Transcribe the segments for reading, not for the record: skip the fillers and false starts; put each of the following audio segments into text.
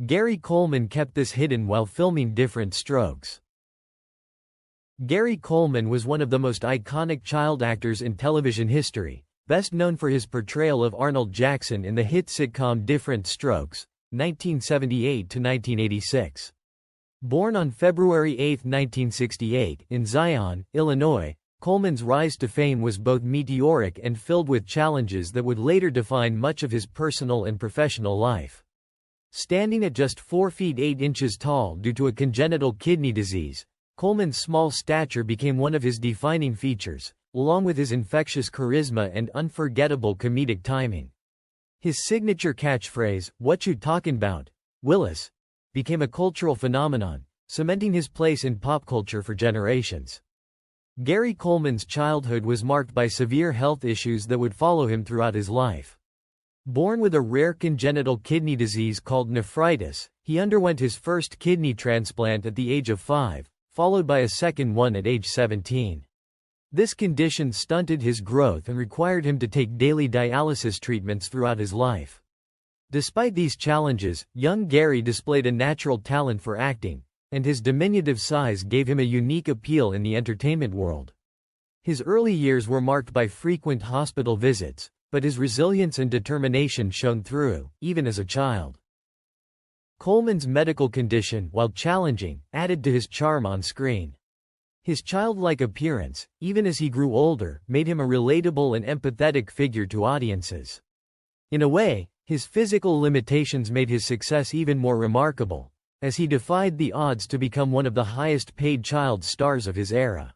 Gary Coleman kept this hidden while filming Diff'rent Strokes. Gary Coleman was one of the most iconic child actors in television history, best known for his portrayal of Arnold Jackson in the hit sitcom Diff'rent Strokes, 1978–1986. Born on February 8, 1968, in Zion, Illinois, Coleman's rise to fame was both meteoric and filled with challenges that would later define much of his personal and professional life. Standing at just 4 feet 8 inches tall due to a congenital kidney disease, Coleman's small stature became one of his defining features, along with his infectious charisma and unforgettable comedic timing. His signature catchphrase, "What you talkin' 'bout, Willis?" became a cultural phenomenon, cementing his place in pop culture for generations. Gary Coleman's childhood was marked by severe health issues that would follow him throughout his life. Born with a rare congenital kidney disease called nephritis, he underwent his first kidney transplant at the age of 5, followed by a second one at age 17. This condition stunted his growth and required him to take daily dialysis treatments throughout his life. Despite these challenges, young Gary displayed a natural talent for acting, and his diminutive size gave him a unique appeal in the entertainment world. His early years were marked by frequent hospital visits, but his resilience and determination shone through, even as a child. Coleman's medical condition, while challenging, added to his charm on screen. His childlike appearance, even as he grew older, made him a relatable and empathetic figure to audiences. In a way, his physical limitations made his success even more remarkable, as he defied the odds to become one of the highest-paid child stars of his era.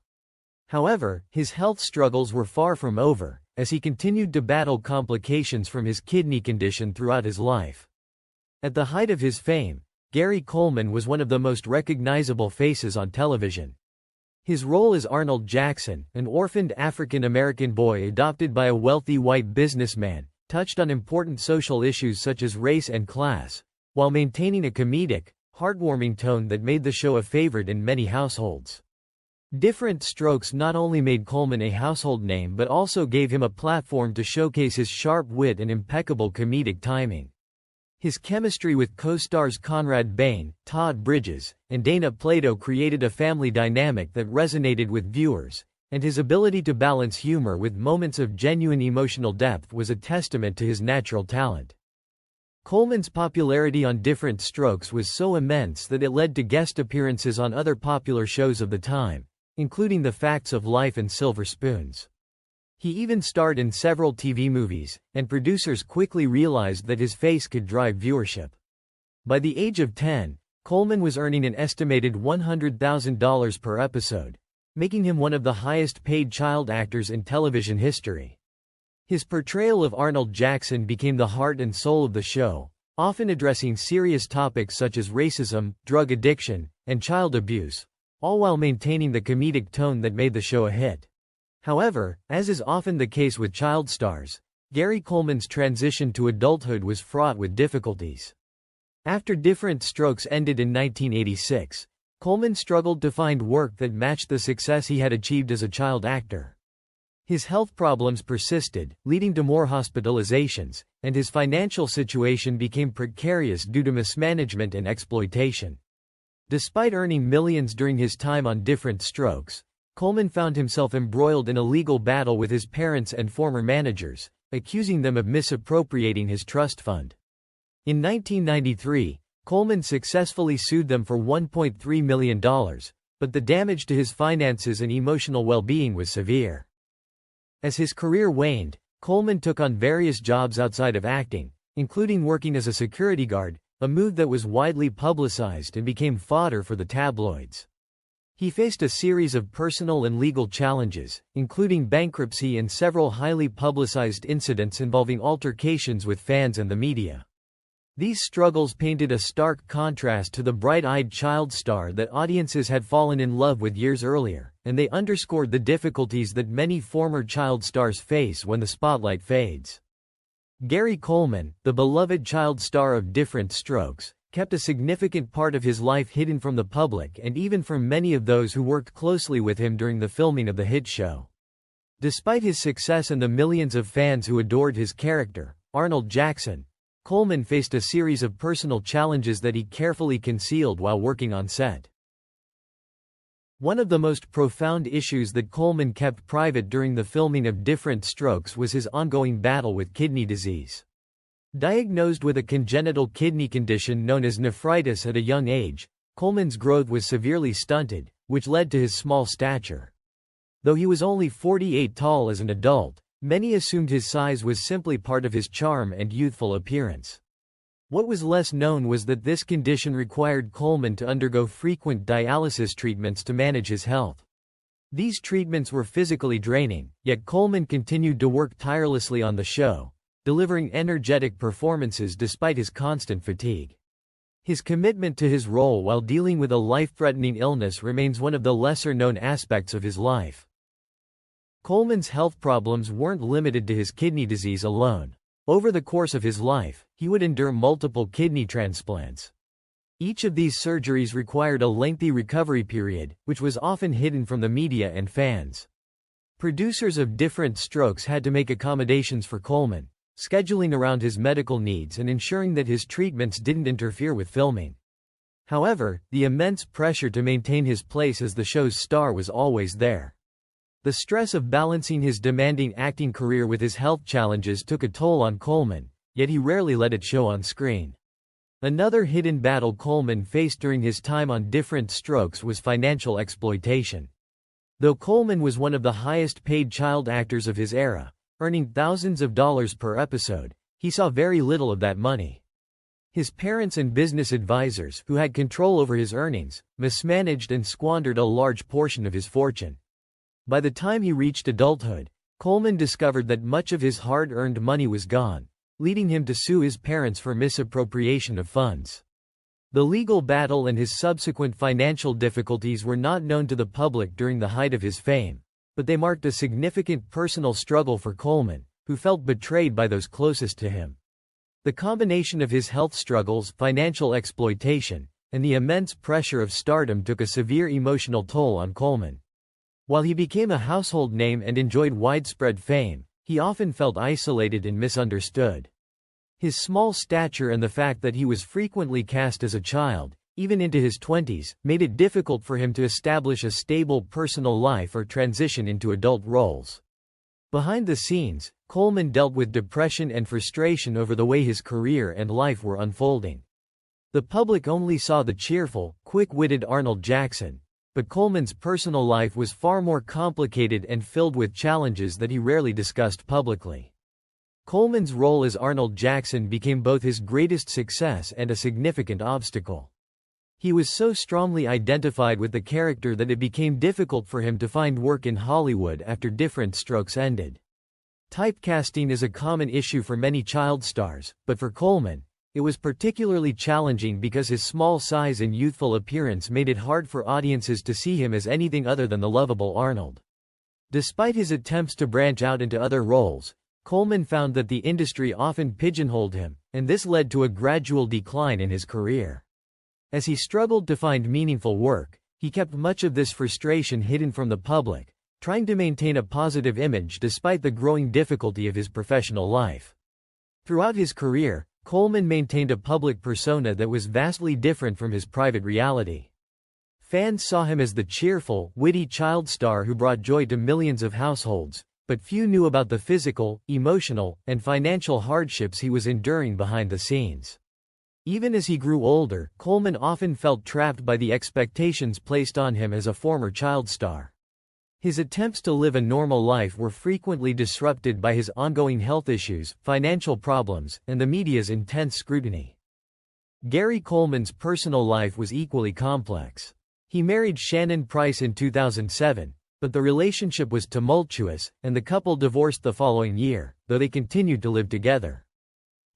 However, his health struggles were far from over, as he continued to battle complications from his kidney condition throughout his life. At the height of his fame, Gary Coleman was one of the most recognizable faces on television. His role as Arnold Jackson, an orphaned African-American boy adopted by a wealthy white businessman, touched on important social issues such as race and class, while maintaining a comedic, heartwarming tone that made the show a favorite in many households. Diff'rent Strokes not only made Coleman a household name but also gave him a platform to showcase his sharp wit and impeccable comedic timing. His chemistry with co-stars Conrad Bain, Todd Bridges, and Dana Plato created a family dynamic that resonated with viewers, and his ability to balance humor with moments of genuine emotional depth was a testament to his natural talent. Coleman's popularity on Diff'rent Strokes was so immense that it led to guest appearances on other popular shows of the time, including The Facts of Life and Silver Spoons. He even starred in several TV movies, and producers quickly realized that his face could drive viewership. By the age of 10, Coleman was earning an estimated $100,000 per episode, making him one of the highest-paid child actors in television history. His portrayal of Arnold Jackson became the heart and soul of the show, often addressing serious topics such as racism, drug addiction, and child abuse, all while maintaining the comedic tone that made the show a hit. However, as is often the case with child stars, Gary Coleman's transition to adulthood was fraught with difficulties. After Diff'rent Strokes ended in 1986, Coleman struggled to find work that matched the success he had achieved as a child actor. His health problems persisted, leading to more hospitalizations, and his financial situation became precarious due to mismanagement and exploitation. Despite earning millions during his time on Diff'rent Strokes, Coleman found himself embroiled in a legal battle with his parents and former managers, accusing them of misappropriating his trust fund. In 1993, Coleman successfully sued them for $1.3 million, but the damage to his finances and emotional well-being was severe. As his career waned, Coleman took on various jobs outside of acting, including working as a security guard, a move that was widely publicized and became fodder for the tabloids. He faced a series of personal and legal challenges, including bankruptcy and several highly publicized incidents involving altercations with fans and the media. These struggles painted a stark contrast to the bright-eyed child star that audiences had fallen in love with years earlier, and they underscored the difficulties that many former child stars face when the spotlight fades. Gary Coleman, the beloved child star of Diff'rent Strokes, kept a significant part of his life hidden from the public and even from many of those who worked closely with him during the filming of the hit show. Despite his success and the millions of fans who adored his character, Arnold Jackson, Coleman faced a series of personal challenges that he carefully concealed while working on set. One of the most profound issues that Coleman kept private during the filming of Diff'rent Strokes was his ongoing battle with kidney disease. Diagnosed with a congenital kidney condition known as nephritis at a young age, Coleman's growth was severely stunted, which led to his small stature. Though he was only 48 tall as an adult, many assumed his size was simply part of his charm and youthful appearance. What was less known was that this condition required Coleman to undergo frequent dialysis treatments to manage his health. These treatments were physically draining, yet Coleman continued to work tirelessly on the show, delivering energetic performances despite his constant fatigue. His commitment to his role while dealing with a life-threatening illness remains one of the lesser-known aspects of his life. Coleman's health problems weren't limited to his kidney disease alone. Over the course of his life, he would endure multiple kidney transplants. Each of these surgeries required a lengthy recovery period, which was often hidden from the media and fans. Producers of Diff'rent Strokes had to make accommodations for Coleman, scheduling around his medical needs and ensuring that his treatments didn't interfere with filming. However, the immense pressure to maintain his place as the show's star was always there. The stress of balancing his demanding acting career with his health challenges took a toll on Coleman, yet he rarely let it show on screen. Another hidden battle Coleman faced during his time on Diff'rent Strokes was financial exploitation. Though Coleman was one of the highest-paid child actors of his era, earning thousands of dollars per episode, he saw very little of that money. His parents and business advisors, who had control over his earnings, mismanaged and squandered a large portion of his fortune. By the time he reached adulthood, Coleman discovered that much of his hard-earned money was gone, leading him to sue his parents for misappropriation of funds. The legal battle and his subsequent financial difficulties were not known to the public during the height of his fame, but they marked a significant personal struggle for Coleman, who felt betrayed by those closest to him. The combination of his health struggles, financial exploitation, and the immense pressure of stardom took a severe emotional toll on Coleman. While he became a household name and enjoyed widespread fame, he often felt isolated and misunderstood. His small stature and the fact that he was frequently cast as a child, even into his 20s, made it difficult for him to establish a stable personal life or transition into adult roles. Behind the scenes, Coleman dealt with depression and frustration over the way his career and life were unfolding. The public only saw the cheerful, quick-witted Arnold Jackson, but Coleman's personal life was far more complicated and filled with challenges that he rarely discussed publicly. Coleman's role as Arnold Jackson became both his greatest success and a significant obstacle. He was so strongly identified with the character that it became difficult for him to find work in Hollywood after Diff'rent Strokes ended. Typecasting is a common issue for many child stars, but for Coleman, it was particularly challenging because his small size and youthful appearance made it hard for audiences to see him as anything other than the lovable Arnold. Despite his attempts to branch out into other roles, Coleman found that the industry often pigeonholed him, and this led to a gradual decline in his career. As he struggled to find meaningful work, he kept much of this frustration hidden from the public, trying to maintain a positive image despite the growing difficulty of his professional life. Throughout his career, Coleman maintained a public persona that was vastly different from his private reality. Fans saw him as the cheerful, witty child star who brought joy to millions of households, but few knew about the physical, emotional, and financial hardships he was enduring behind the scenes. Even as he grew older, Coleman often felt trapped by the expectations placed on him as a former child star. His attempts to live a normal life were frequently disrupted by his ongoing health issues, financial problems, and the media's intense scrutiny. Gary Coleman's personal life was equally complex. He married Shannon Price in 2007, but the relationship was tumultuous, and the couple divorced the following year, though they continued to live together.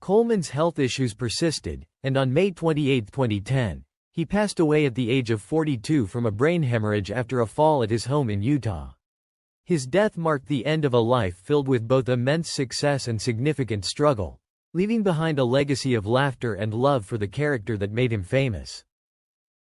Coleman's health issues persisted, and on May 28, 2010, he passed away at the age of 42 from a brain hemorrhage after a fall at his home in Utah. His death marked the end of a life filled with both immense success and significant struggle, leaving behind a legacy of laughter and love for the character that made him famous.